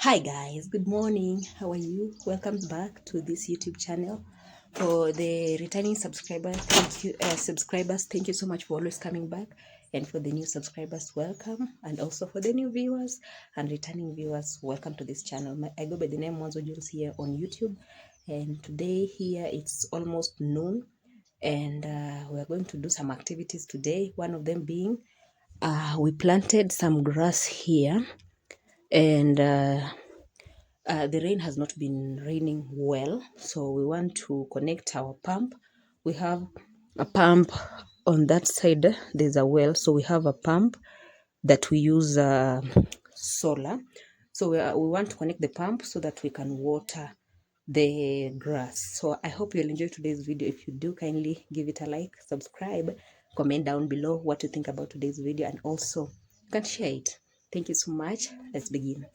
Hi guys, good morning. How are you? Welcome back to this YouTube channel. For the returning subscribers, thank you so much for always coming back. And for the new subscribers, welcome. And also for the new viewers and returning viewers, welcome to this channel. I go by the name Mwanzo Jules here on YouTube. And today here it's almost noon. And we are going to do some activities today. One of them being, we planted some grass here. And the rain has not been raining well, so we want to connect our pump. We have a pump on that side, there's a well, so we have a pump that we use solar. So we want to connect the pump so that we can water the grass. So I hope you'll enjoy today's video. If you do, kindly give it a like, subscribe, comment down below what you think about today's video, and also you can share it. Thank you so much. Let's begin.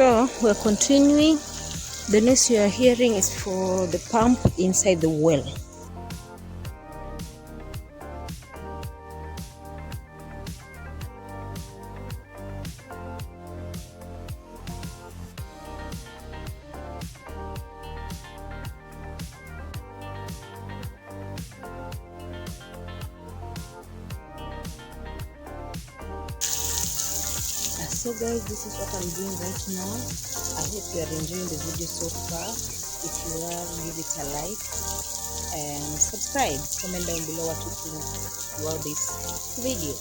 So we're continuing. The noise you are hearing is for the pump inside the well. So guys, this is what I'm doing right now. I hope you are enjoying the video so far. If you are, give it a like and subscribe. Comment down below what you think about this video.